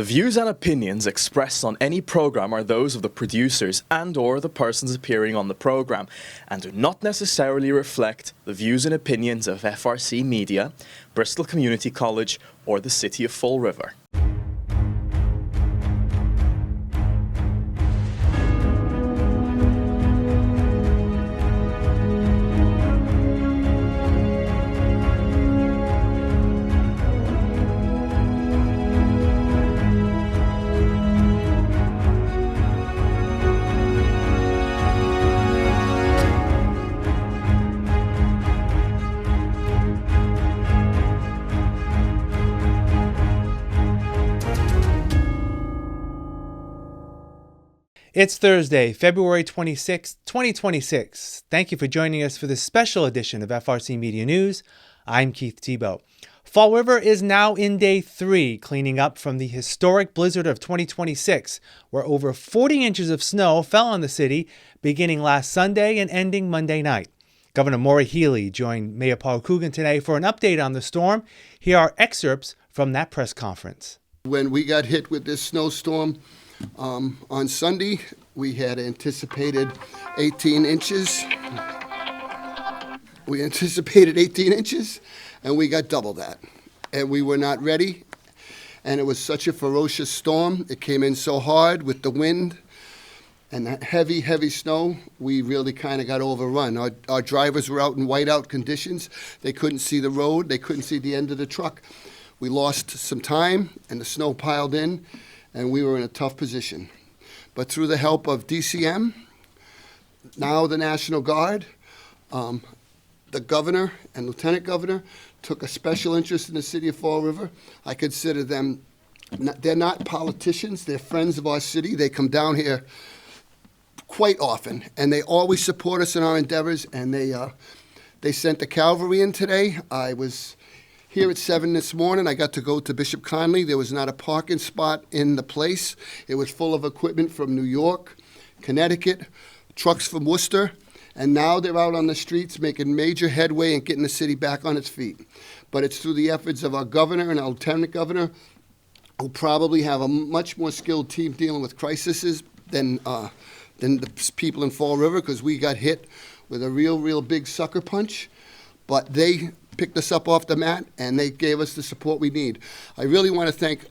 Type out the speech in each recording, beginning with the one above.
The views and opinions expressed on any program are those of the producers and/or the persons appearing on the program and do not necessarily reflect the views and opinions of FRC Media, Bristol Community College, or the City of Fall River. It's Thursday, February 26, 2026. Thank you for joining us for this special edition of FRC Media News. I'm Keith Tebow. Fall River is now in day 3, cleaning up from the historic blizzard of 2026, where over 40 inches of snow fell on the city beginning last Sunday and ending Monday night. Governor Maura Healey joined Mayor Paul Coogan today for an update on the storm. Here are excerpts from that press conference. When we got hit with this snowstorm, on Sunday, we had anticipated 18 inches. We anticipated 18 inches, and we got double that. And we were not ready, and it was such a ferocious storm. It came in so hard with the wind and that heavy, heavy snow, we really kind of got overrun. Our drivers were out in whiteout conditions. They couldn't see the road. They couldn't see the end of the truck. We lost some time, and the snow piled in, and we were in a tough position. But through the help of DCM, now the National Guard, the governor and lieutenant governor took a special interest in the city of Fall River. I consider them, they're not politicians, they're friends of our city. They come down here quite often, and they always support us in our endeavors, and they sent the cavalry in today. I was here at 7 this morning. I got to go to Bishop Conley. There was not a parking spot in the place. It was full of equipment from New York, Connecticut, trucks from Worcester, and now they're out on the streets making major headway and getting the city back on its feet. But it's through the efforts of our governor and our lieutenant governor, who probably have a much more skilled team dealing with crises than the people in Fall River, because we got hit with a real big sucker punch. But they picked us up off the mat, and they gave us the support we need. I really want to thank,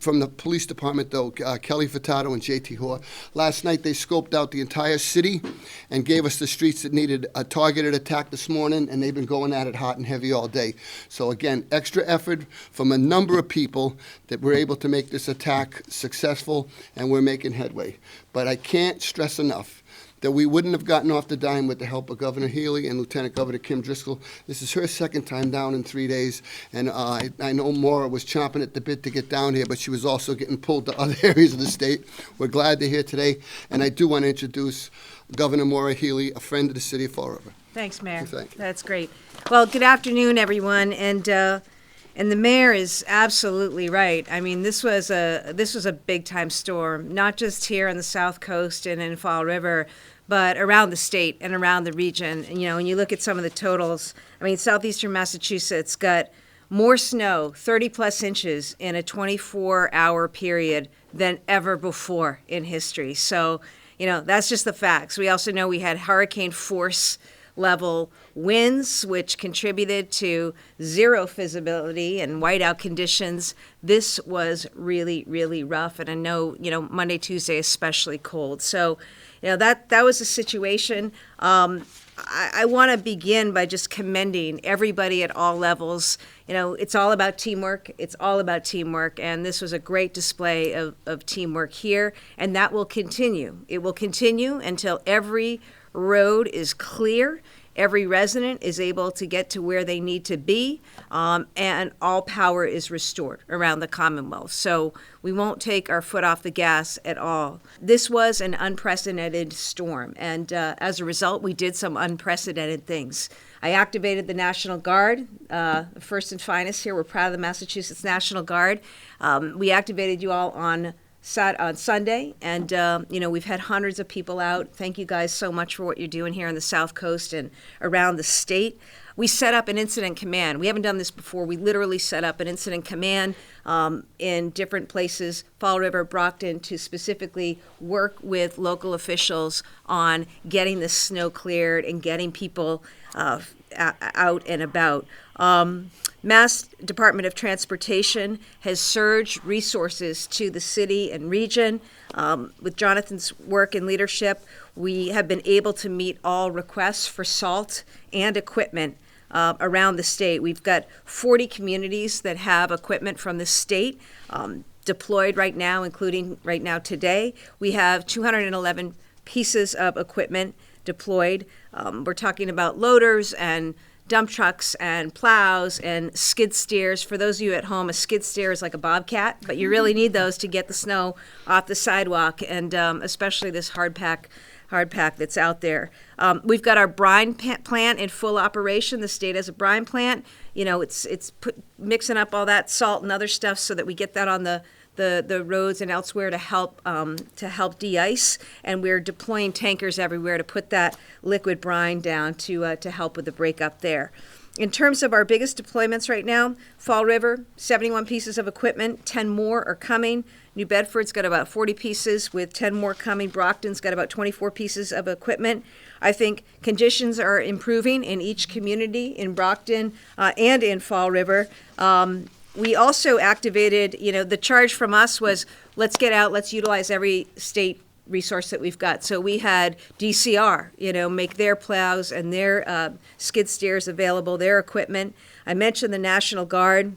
from the police department, though, Kelly Furtado and J.T. Hoare. Last night, they scoped out the entire city and gave us the streets that needed a targeted attack this morning, and they've been going at it hot and heavy all day. So again, extra effort from a number of people that were able to make this attack successful, and we're making headway. But I can't stress enough that we wouldn't have gotten off the dime with the help of Governor Healey and Lieutenant Governor Kim Driscoll. This is her second time down in 3 days, and I know Maura was chomping at the bit to get down here, but she was also getting pulled to other areas of the state. We're glad they're here today, and I do want to introduce Governor Maura Healey, a friend of the city of Fall River. Thanks, Mayor. Thank you. That's great. Well, good afternoon, everyone, and the mayor is absolutely right. I mean, this was a big time storm, not just here on the South Coast and in Fall River, but around the state and around the region. And, when you look at some of the totals, I mean, southeastern Massachusetts got more snow, 30 plus inches in a 24-hour period than ever before in history. So, that's just the facts. We also know we had hurricane force level winds, which contributed to zero visibility and whiteout conditions. This was really, really rough. And I know, Monday, Tuesday, especially cold. So, that was a situation. I want to begin by just commending everybody at all levels. It's all about teamwork. It's all about teamwork. And this was a great display of teamwork here. And that will continue. It will continue until every road is clear, every resident is able to get to where they need to be, and all power is restored around the Commonwealth. So we won't take our foot off the gas at all. This was an unprecedented storm, and as a result, we did some unprecedented things. I activated the National Guard, the first and finest here. We're proud of the Massachusetts National Guard. We activated you all on on Sunday, and we've had hundreds of people out. Thank you guys so much for what you're doing here on the South Coast and around the state. We set up an incident command. We haven't done this before. We literally set up an incident command in different places, Fall River, Brockton, to specifically work with local officials on getting the snow cleared and getting people out and about. Mass Department of Transportation has surged resources to the city and region. With Jonathan's work and leadership, we have been able to meet all requests for salt and equipment around the state. We've got 40 communities that have equipment from the state deployed right now, including right now today. We have 211 pieces of equipment deployed. We're talking about loaders and dump trucks and plows and skid steers. For those of you at home, a skid steer is like a bobcat, but you really need those to get the snow off the sidewalk, and especially this hard pack that's out there. We've got our brine plant in full operation. The state has a brine plant. It's mixing up all that salt and other stuff so that we get that on the roads and elsewhere to help de-ice, and we're deploying tankers everywhere to put that liquid brine down to help with the breakup there. In terms of our biggest deployments right now, Fall River, 71 pieces of equipment, 10 more are coming. New Bedford's got about 40 pieces with 10 more coming. Brockton's got about 24 pieces of equipment. I think conditions are improving in each community in Brockton and in Fall River. We also activated, the charge from us was, let's get out, let's utilize every state resource that we've got. So we had DCR, make their plows and their skid steers available, their equipment. I mentioned the National Guard,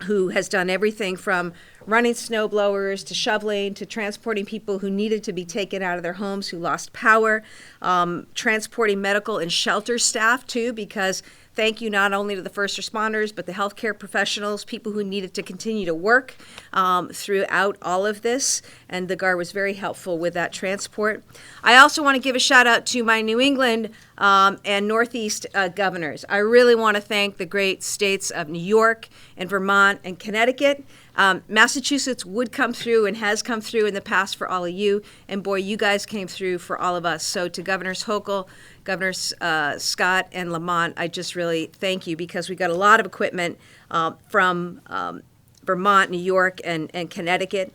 who has done everything from running snow blowers to shoveling to transporting people who needed to be taken out of their homes who lost power, transporting medical and shelter staff too, because thank you not only to the first responders, but the healthcare professionals, people who needed to continue to work throughout all of this. And the Guard was very helpful with that transport. I also want to give a shout out to my New England and Northeast governors. I really want to thank the great states of New York and Vermont and Connecticut. Massachusetts would come through and has come through in the past for all of you. And boy, you guys came through for all of us. So to Governors Hochul, Governors Scott and Lamont, I just really thank you, because we got a lot of equipment from Vermont, New York, and Connecticut.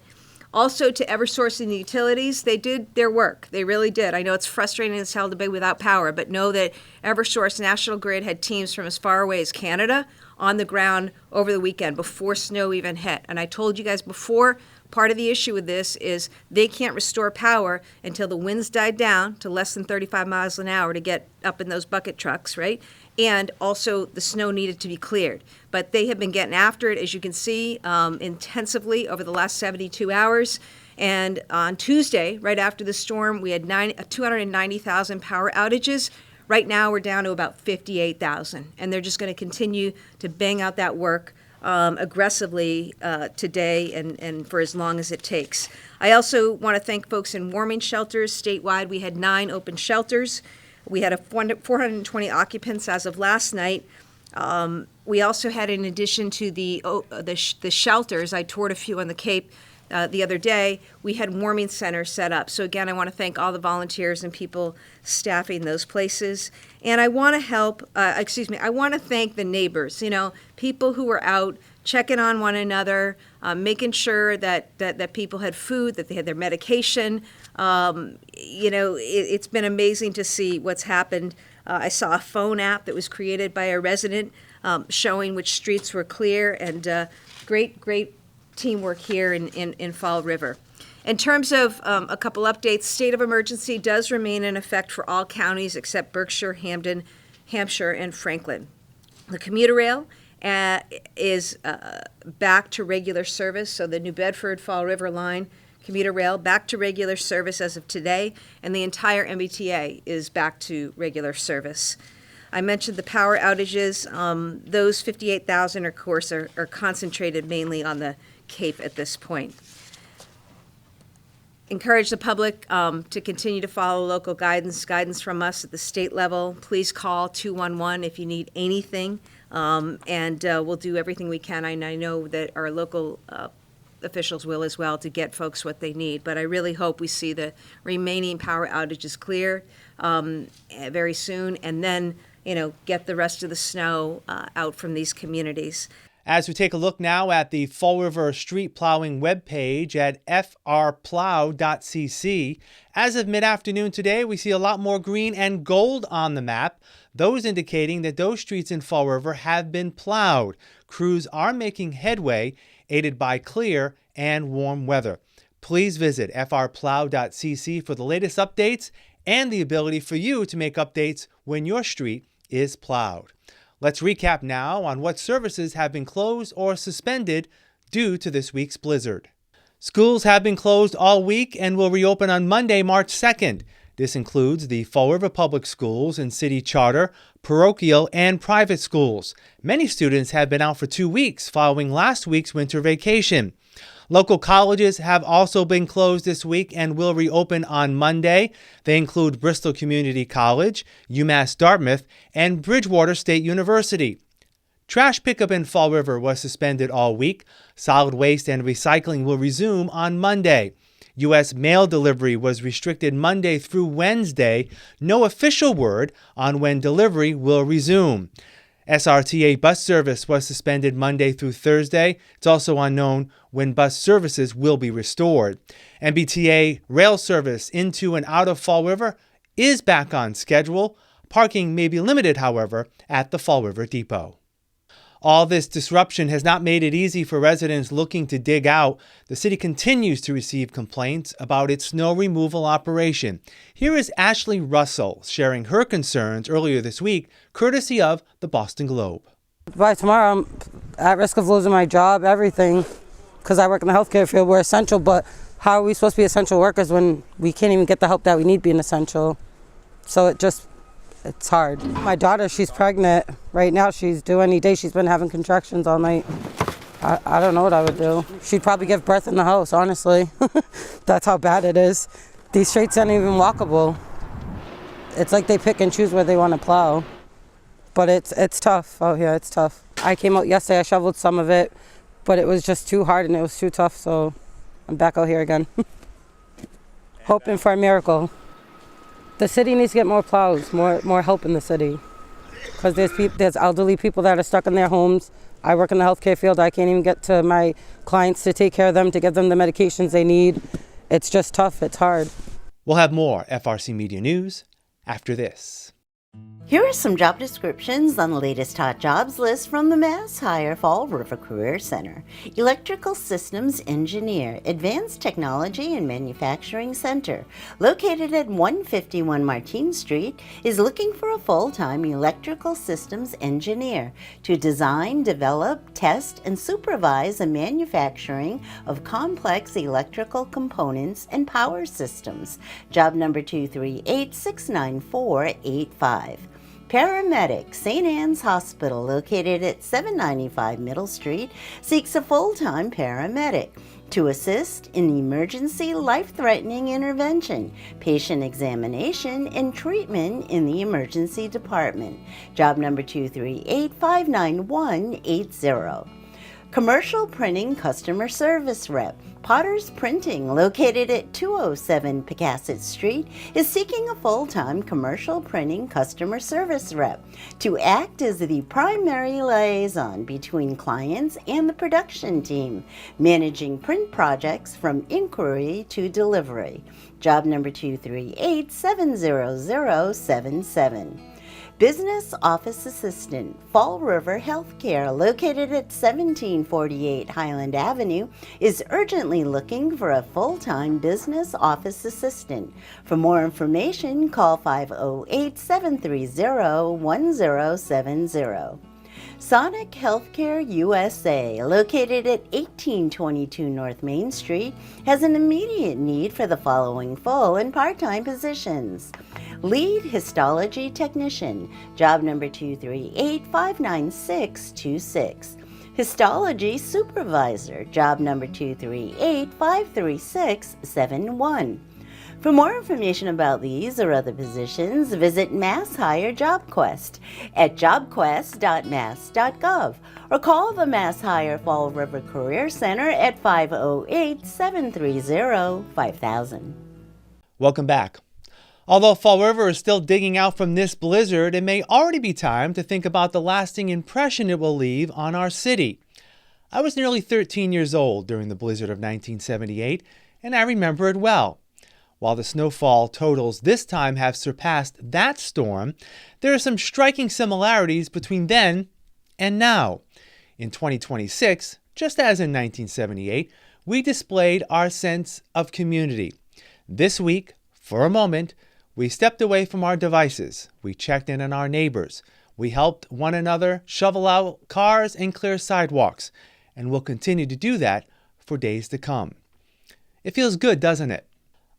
Also to Eversource and the utilities, they did their work. They really did. I know it's frustrating as hell to be without power, but know that Eversource National Grid had teams from as far away as Canada on the ground over the weekend before snow even hit. And I told you guys before, part of the issue with this is they can't restore power until the winds died down to less than 35 miles an hour to get up in those bucket trucks, right? And also the snow needed to be cleared. But they have been getting after it, as you can see, intensively over the last 72 hours. And on Tuesday, right after the storm, we had 290,000 power outages. Right now, we're down to about 58,000. And they're just going to continue to bang out that work aggressively today and for as long as it takes. I also want to thank folks in warming shelters. Statewide, we had 9 open shelters. We had 420 occupants as of last night. We also had, in addition to the shelters, I toured a few on the Cape the other day, we had warming centers set up. So again, I want to thank all the volunteers and people staffing those places. And I want to I want to thank the neighbors, people who were out checking on one another, making sure that people had food, that they had their medication. It's been amazing to see what's happened. I saw a phone app that was created by a resident showing which streets were clear, and great teamwork here in Fall River. In terms of a couple updates, state of emergency does remain in effect for all counties except Berkshire, Hampden, Hampshire, and Franklin. The commuter rail is back to regular service, so the New Bedford Fall River line commuter rail back to regular service as of today, and the entire MBTA is back to regular service. I mentioned the power outages. Those 58,000, of course, are concentrated mainly on the Cape at this point. Encourage the public to continue to follow local guidance from us at the state level. Please call 211 if you need anything, and we'll do everything we can. I know that our local officials will as well to get folks what they need. But I really hope we see the remaining power outages clear very soon, and then, get the rest of the snow out from these communities. As we take a look now at the Fall River Street Plowing webpage at frplow.cc, as of mid-afternoon today, we see a lot more green and gold on the map, those indicating that those streets in Fall River have been plowed. Crews are making headway, aided by clear and warm weather. Please visit frplow.cc for the latest updates and the ability for you to make updates when your street is plowed. Let's recap now on what services have been closed or suspended due to this week's blizzard. Schools have been closed all week and will reopen on Monday, March 2nd. This includes the Fall River Public Schools and city charter, parochial, and private schools. Many students have been out for 2 weeks following last week's winter vacation. Local colleges have also been closed this week and will reopen on Monday. They include Bristol Community College, UMass Dartmouth, and Bridgewater State University. Trash pickup in Fall River was suspended all week. Solid waste and recycling will resume on Monday. U.S. mail delivery was restricted Monday through Wednesday. No official word on when delivery will resume. SRTA bus service was suspended Monday through Thursday. It's also unknown when bus services will be restored. MBTA rail service into and out of Fall River is back on schedule. Parking may be limited, however, at the Fall River Depot. All this disruption has not made it easy for residents looking to dig out. The city continues to receive complaints about its snow removal operation. Here is Ashley Russell sharing her concerns earlier this week, courtesy of the Boston Globe. By tomorrow, I'm at risk of losing my job, everything, because I work in the healthcare field. We're essential, but how are we supposed to be essential workers when we can't even get the help that we need being essential? So it's hard. My daughter, she's pregnant. Right now, she's due any day. She's been having contractions all night. I don't know what I would do. She'd probably give birth in the house, honestly. That's how bad it is. These streets aren't even walkable. It's like they pick and choose where they want to plow. But it's tough out here. It's tough. I came out yesterday. I shoveled some of it, but it was just too hard and it was too tough. So I'm back out here again, hoping for a miracle. The city needs to get more plows, more help in the city, because there's elderly people that are stuck in their homes. I work in the healthcare field. I can't even get to my clients to take care of them, to give them the medications they need. It's just tough. It's hard. We'll have more FRC Media News after this. Here are some job descriptions on the latest hot jobs list from the Mass Hire Fall River Career Center. Electrical Systems Engineer, Advanced Technology and Manufacturing Center, located at 151 Martin Street, is looking for a full-time electrical systems engineer to design, develop, test, and supervise the manufacturing of complex electrical components and power systems. Job number 238-69485. Paramedic, St. Anne's Hospital, located at 795 Middle Street, seeks a full-time paramedic to assist in emergency life-threatening intervention, patient examination, and treatment in the emergency department. Job number 238-59180. Commercial Printing Customer Service Rep, Potter's Printing, located at 207 Pecasset Street, is seeking a full-time commercial printing customer service rep to act as the primary liaison between clients and the production team, managing print projects from inquiry to delivery. Job number 238-70077. Business Office Assistant, Fall River Healthcare, located at 1748 Highland Avenue, is urgently looking for a full-time business office assistant. For more information, call 508-730-1070. Sonic Healthcare USA, located at 1822 North Main Street, has an immediate need for the following full and part-time positions. Lead Histology Technician, job number 238-59626. Histology Supervisor, job number 238-53671. For more information about these or other positions, visit MassHire JobQuest at jobquest.mass.gov or call the MassHire Fall River Career Center at 508-730-5000. Welcome back. Although Fall River is still digging out from this blizzard, it may already be time to think about the lasting impression it will leave on our city. I was nearly 13 years old during the blizzard of 1978, and I remember it well. While the snowfall totals this time have surpassed that storm, there are some striking similarities between then and now. In 2026, just as in 1978, we displayed our sense of community. This week, for a moment, we stepped away from our devices. We checked in on our neighbors. We helped one another shovel out cars and clear sidewalks, and we'll continue to do that for days to come. It feels good, doesn't it?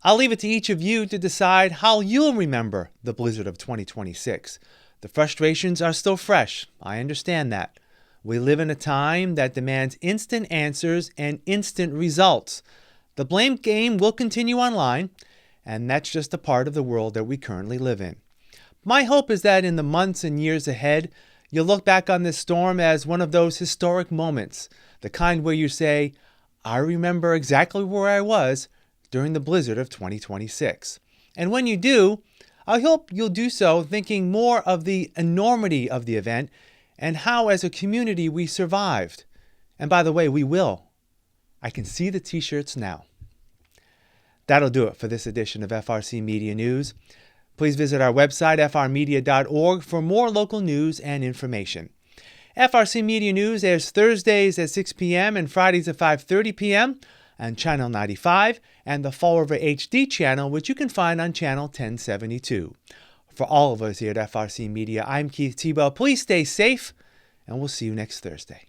I'll leave it to each of you to decide how you'll remember the blizzard of 2026. The frustrations are still fresh. I understand that. We live in a time that demands instant answers and instant results. The blame game will continue online, and that's just a part of the world that we currently live in. My hope is that in the months and years ahead, you'll look back on this storm as one of those historic moments, the kind where you say, I remember exactly where I was during the blizzard of 2026. And when you do, I hope you'll do so thinking more of the enormity of the event and how as a community we survived. And by the way, we will. I can see the t-shirts now. That'll do it for this edition of FRC Media News. Please visit our website, frmedia.org, for more local news and information. FRC Media News airs Thursdays at 6 p.m. and Fridays at 5:30 p.m. on Channel 95 and the Fall River HD channel, which you can find on Channel 1072. For all of us here at FRC Media, I'm Keith Tebow. Please stay safe, and we'll see you next Thursday.